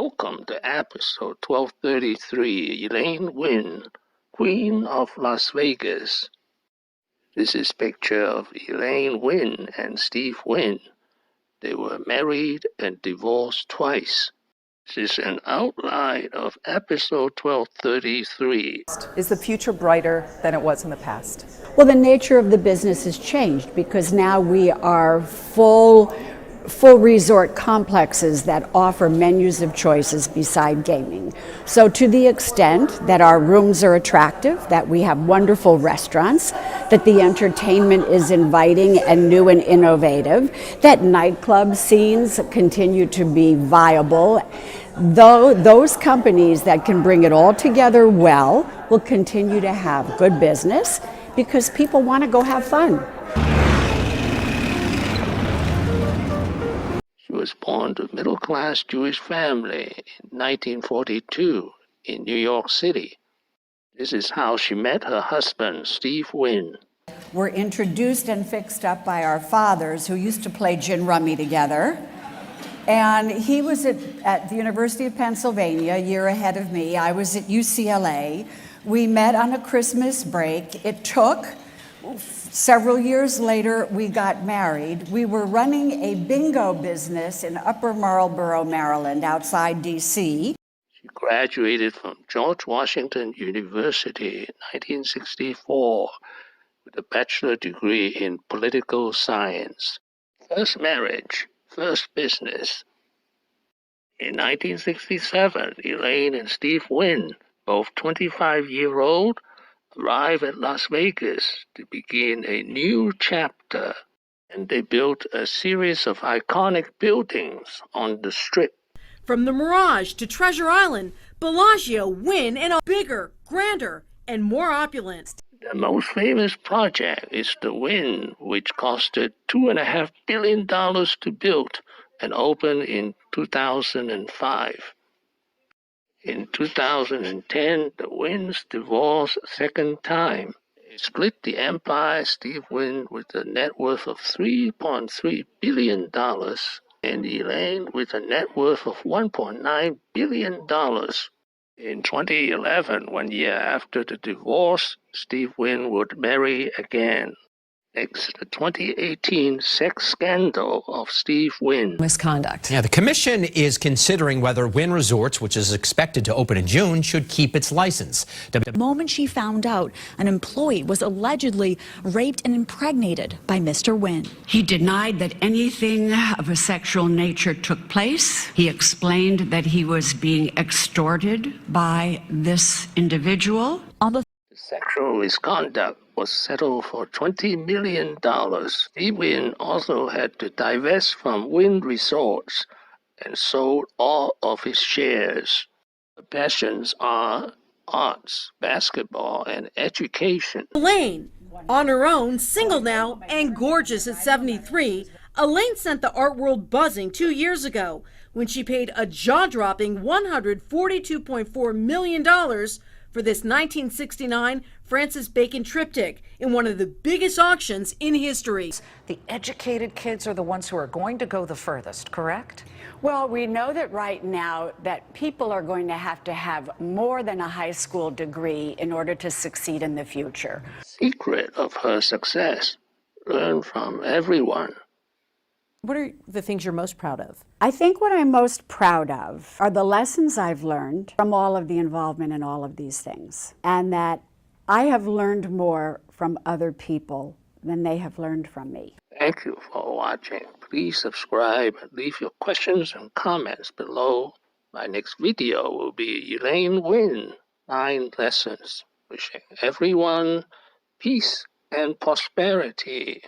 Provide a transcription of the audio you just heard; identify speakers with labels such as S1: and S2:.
S1: Welcome to episode 1233, Elaine Wynn, Queen of Las Vegas. This is a picture of Elaine Wynn and Steve Wynn. They were married and divorced twice. This is an outline of episode 1233.
S2: Is the future brighter than it was in the past?
S3: Well, the nature of the business has changed because now we are full resort complexes that offer menus of choices beside gaming. So to the extent that our rooms are attractive, that we have wonderful restaurants, that the entertainment is inviting and new and innovative, that nightclub scenes continue to be viable, though those companies that can bring it all together well will continue to have good business because people want to go have fun.
S1: She was born to a middle-class Jewish family in 1942 in New York City. This is how she met her husband, Steve Wynn.
S3: We're introduced and fixed up by our fathers who used to play gin rummy together. And he was at the University of Pennsylvania, a year ahead of me. I was at UCLA. We met on a Christmas break. It took several years later, we got married. We were running a bingo business in Upper Marlboro, Maryland, outside D.C.
S1: She graduated from George Washington University in 1964 with a bachelor degree in political science. First marriage, first business. In 1967, Elaine and Steve Wynn, both 25-year-old, arrived at Las Vegas to begin a new chapter, and they built a series of iconic buildings on the Strip.
S4: From the Mirage to Treasure Island, Bellagio, Wynn, and a bigger, grander, and more opulent.
S1: The most famous project is the Wynn, which costed $2.5 billion to build and opened in 2005. In 2010, the Wynns divorced a second time. They split the empire, Steve Wynn with a net worth of $3.3 billion and Elaine with a net worth of $1.9 billion. In 2011, 1 year after the divorce, Steve Wynn would marry again. Next, the 2018 sex scandal of Steve Wynn.
S5: Misconduct.
S6: Yeah, the commission is considering whether Wynn Resorts, which is expected to open in June, should keep its license.
S5: The moment she found out an employee was allegedly raped and impregnated by Mr. Wynn.
S7: He denied that anything of a sexual nature took place. He explained that he was being extorted by this individual.
S5: On the
S1: Sexual misconduct was settled for $20 million. Steve Wynn also had to divest from Wynn Resorts and sold all of his shares. The passions are arts, basketball, and education.
S4: Elaine, on her own, single now, and gorgeous at 73, Elaine sent the art world buzzing 2 years ago when she paid a jaw-dropping $142.4 million for this 1969 Francis Bacon triptych in one of the biggest auctions in history.
S8: The educated kids are the ones who are going to go the furthest, correct?
S3: Well, we know that right now that people are going to have more than a high school degree in order to succeed in the future.
S1: Secret of her success. Learn from everyone.
S2: What are the things you're most proud of?
S3: I think what I'm most proud of are the lessons I've learned from all of the involvement in all of these things, and that I have learned more from other people than they have learned from me.
S1: Thank you for watching. Please subscribe and leave your questions and comments below. My next video will be Elaine Wynn, 9 lessons. Wishing everyone peace and prosperity.